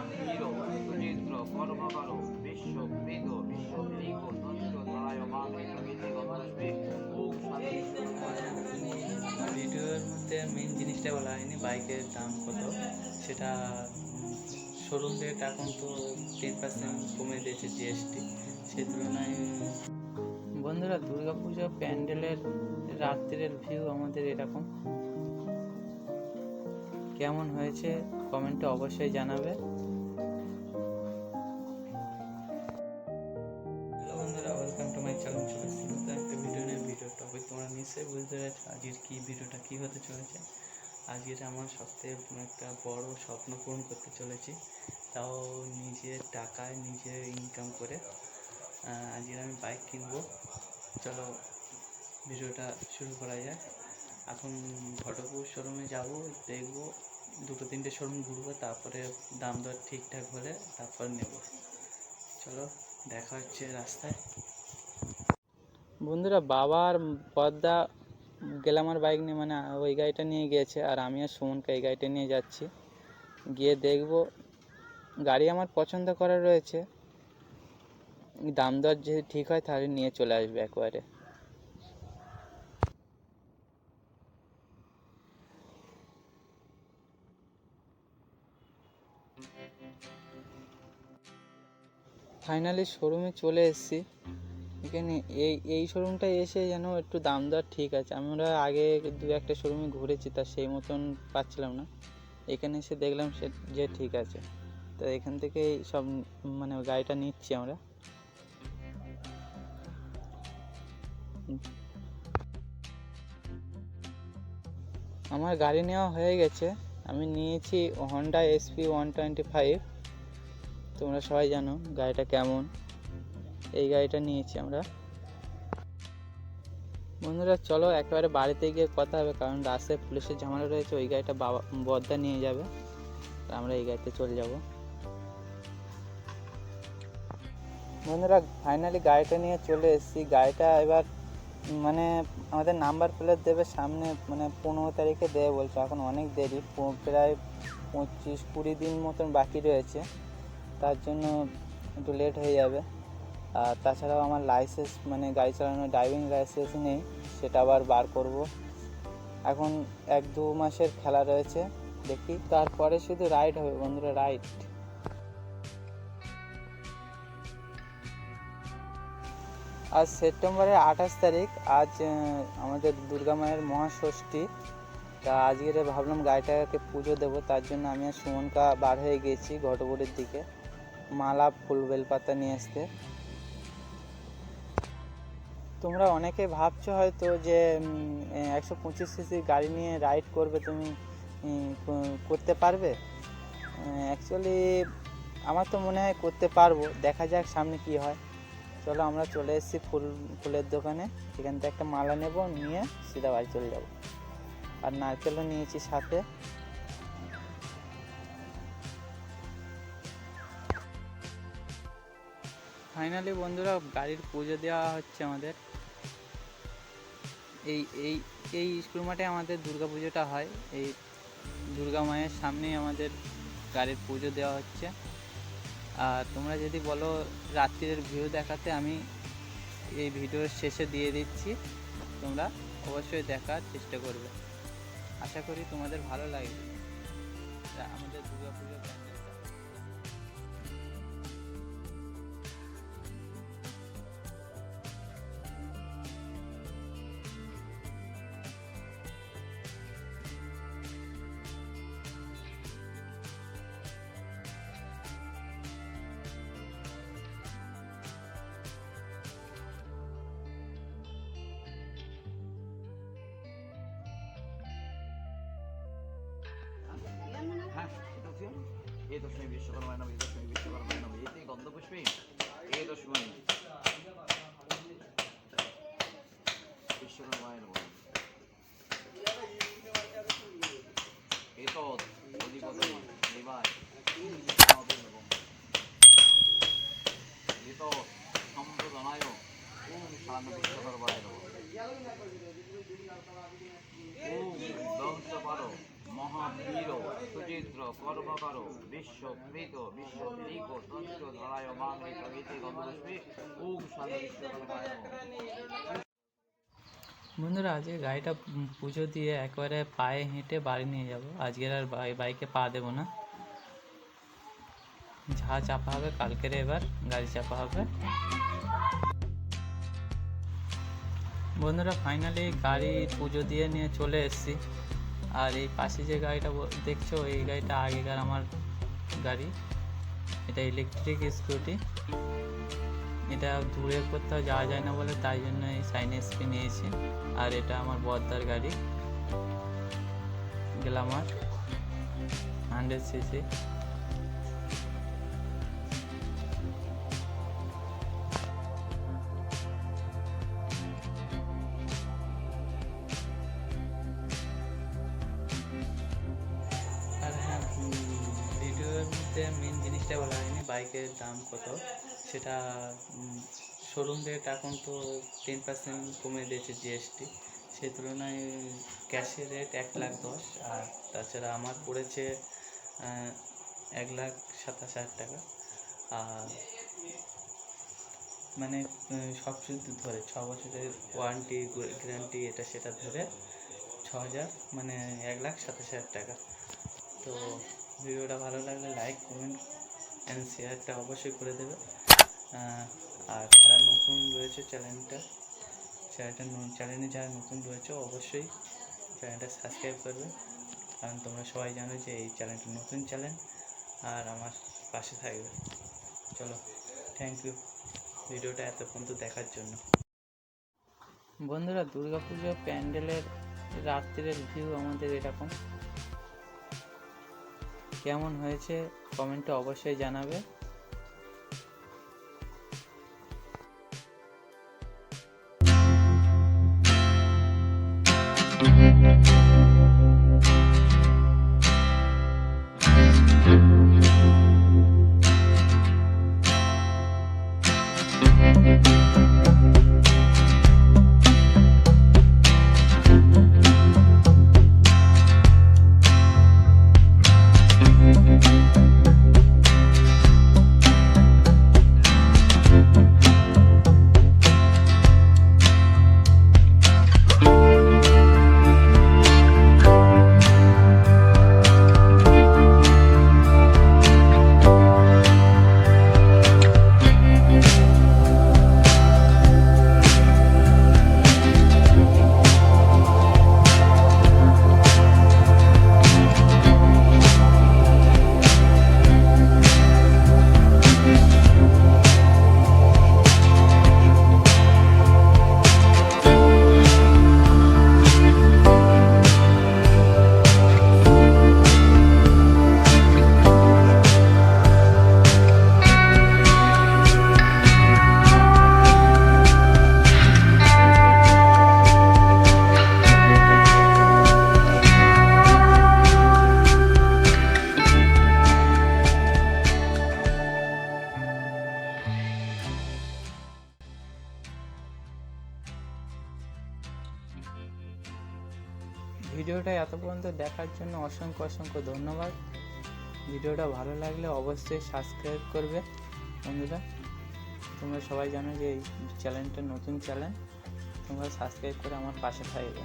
মহাবীর সুচিত্র কর্মকর বিশ্ববৃত বিশ্ববৃক নন্দ তরায় ভিডিওর মধ্যে মেন জিনিসটা বলা হয়নি বাইকের দাম কত, সেটা শোরুম রেট এখন তো 10% কমে দিয়েছে জিএসটি, সেই তুলনায়। বন্ধুরা, দুর্গাপুজো প্যান্ডেলের রাত্রের ভিউ আমাদের এরকম। কেমন হয়েছে কমেন্টে অবশ্যই জানাবে। হ্যালো বন্ধুরা, ওয়েলকাম টু মাই চ্যানেল। চলে এসেছি নতুন একটা ভিডিও নিয়ে। ভিডিও টপিক তোমরা নিশ্চয়ই বুঝতে পেরেছো আজকের ভিডিওটা কী হতে চলেছে। আজকের আমার সবথেকে একটা বড় স্বপ্ন পূরণ করতে চলেছি, তাও নিজের টাকায় নিজে ইনকাম করে। আজকের আমি বাইক কিনবো। চলো ভিডিওটা শুরু করা যাক। এখন ঘটকপুর শোরুমে যাব, দেখবো 2-3টে শোরুম ঘুরবো, তারপরে দাম দর ঠিকঠাক হলে তারপর নেব। চলো দেখা হচ্ছে রাস্তায়। বন্ধুরা, বাবার পদ্মা গ্ল্যামার বাইক নিয়ে, মানে ওই গাড়িটা নিয়ে গিয়েছে, আর আমি আর সুমনকে এই গাড়িটা নিয়ে যাচ্ছি। গিয়ে দেখবো, গাড়ি আমার পছন্দ করা রয়েছে, দাম দর যদি ঠিক হয় তাহলে নিয়ে চলে আসবে একবারে। ফাইনালি শোরুমে চলে এসেছি। এখানে এই শোরুমটায় এসে যেন একটু দাম দর ঠিক আছে। আমরা আগে 2-1টা শোরুমে ঘুরেছি, তা সেই মতন পাচ্ছিলাম না। এখানে এসে দেখলাম যে ঠিক আছে, তো এখান থেকেই সব মানে গাড়িটা নিচ্ছি আমরা। আমার গাড়ি নেওয়া হয়ে গেছে। আমি নিয়েছি হন্ডা এসপি 125। তোমরা সবাই জানো গাড়িটা কেমন। এই গাড়িটা নিয়েছি আমরা। বন্ধুরা, চলো একেবারে বাড়িতে গিয়ে কথা হবে, কারণ রাস্তায় পুলিশের ঝামেলা রয়েছে। ওই গাড়িটা বদ্দা নিয়ে যাবে, আমরা এই গাড়িতে চলে যাব। বন্ধুরা, ফাইনালি গাড়িটা নিয়ে চলে এসেছি। গাড়িটা এবার মানে আমাদের নাম্বার প্লেট দেবে সামনে, মানে 15 তারিখে দেবে বলছে। এখন অনেক দেরি, প্রায় 25-20 দিন মতন বাকি রয়েছে, তার জন্য একটু লেট হয়ে যাবে। আর তাছাড়াও আমার লাইসেন্স, মানে গাড়ি চালানোর ড্রাইভিং লাইসেন্স নেই, সেটা আবার বার করব। এখন 1-2 মাসের খেলা রয়েছে, দেখি তারপরে শুধু রাইড হবে বন্ধুরা, রাইড। আজ সেপ্টেম্বরের 28 তারিখ। আজ আমাদের দুর্গা মায়ের মহাষষ্ঠী। তা আজকের ভাবলাম গাড়িটাকে পুজো দেবো, তার জন্য আমি আর সুমনকা বার হয়ে গেছি ঘটপুরের দিকে মালা, ফুল, বেলপাতা নিয়ে আসতে। তোমরা অনেকে ভাবছো হয়তো যে 125 সিসির গাড়ি নিয়ে রাইড করবে, তুমি করতে পারবে। অ্যাকচুয়ালি আমার তো মনে হয় করতে পারবো, দেখা যাক সামনে কি হয়। চলো, আমরা চলে এসেছি ফুলের দোকানে। এখান থেকে একটা মালা নেব, নিয়ে সিধা বাড়ি চলে যাব। আর নারকেলও নিয়েছি সাথে। ফাইনালি বন্ধুরা, গাড়ির পুজো দেওয়া হচ্ছে আমাদের। এই এই এই স্কুল মাঠে আমাদের দুর্গা পুজোটা হয়। এই দুর্গা মায়ের সামনেই আমাদের গাড়ির পুজো দেওয়া হচ্ছে। আর তোমরা যদি বলো রাত্রির ভিউ দেখাতে, আমি এই ভিডিওর শেষে দিয়ে দিচ্ছি, তোমরা অবশ্যই দেখার চেষ্টা করবে। আশা করি তোমাদের ভালো লাগবে আমাদের দুর্গা পুজো প্যান্ডেলটা। এদশমী বিশ্বকর্মায় নমঃ, এদশমী বিশ্বকর্মায় নমঃ, এতে গন্ধপুষ্পে এদশমী বিশ্বকর্মায় নমঃ। এতদ অধিপতি দেবায় এতদ সম্প্রদানায় ওম শান্ত বিশ্বকর্মায় নমঃ। ওম দংশপাল মহাবীর সুচিত্র মন্ত্র কর্মকর বিশ্বপ্রীত বিশ্বপ্রীক তন্ত্র ধরায় মাঙ্গিক গীতে গন্ধপুষ্পে ওম শান্তি বিশ্বকর্মায় নমঃ। বন্ধুরা আজকে গাড়িটা পুজো দিয়ে একবারে পায়ে হেঁটে বাড়ি নিয়ে যাব। আজকের আর বাইকে পা দেবো না, যা চাপা হবে কালকের এবার গাড়ি চাপা হবে। বন্ধুরা ফাইনালি গাড়ি পুজো দিয়ে নিয়ে চলে এসেছি। আর এই পাশে যে গাড়িটা দেখছো এই গাড়িটা আগেকার আমার গাড়ি। এটা ইলেকট্রিক স্কুটি। এটা দূরে কোথাও যাওয়া যায় না বলে তাই জন্য এই সাইন এসপি নিয়েছি। আর এটা আমার বর্দার গাড়ি গ্ল্যামার 100cc। আর হ্যাঁ, ভিডিওর মধ্যে মেন জিনিসটা বলা হয়নি বাইকের দাম কত। সেটা শোরুম রেট এখন তো 10% কমে দিয়েছে জিএসটি, সেই তুলনায় ক্যাশের রেট 1,10,000। আর তাছাড়া আমার পড়েছে 1,27,000 টাকা। আর মানে সব কিছু ধরে 6 বছরের ওয়ারেন্টি গ্যারান্টি এটা সেটা ধরে 6,000 মানে 1,27,000 টাকা। তো ভিডিওটা ভালো লাগলে লাইক কমেন্ট অ্যান্ড শেয়ারটা অবশ্যই করে দেবে। আর যারা নতুন রয়েছে চ্যানেলে যারা নতুন রয়েছে অবশ্যই চ্যানেলটা সাবস্ক্রাইব করবে, কারণ তোমরা সবাই জানো যে এই চ্যানেলটা নতুন চ্যানেল আর আমার পাশে থাকবে। চলো, থ্যাংক ইউ ভিডিওটা এত পর্যন্ত দেখার জন্য। বন্ধুরা দুর্গাপুজো প্যান্ডেলের রাত্রির ভিউ আমাদের এরকম। কেমন হয়েছে কমেন্টে অবশ্যই জানাবে। ভিডিওটা এত পর্যন্ত দেখার জন্য অসংখ্য অসংখ্য ধন্যবাদ। ভিডিওটা ভালো লাগলে অবশ্যই সাবস্ক্রাইব করবে। বন্ধুরা তোমরা সবাই জানো যে এই চ্যানেলটা নতুন চ্যানেল, তোমরা সাবস্ক্রাইব করে আমার পাশে থাকবে।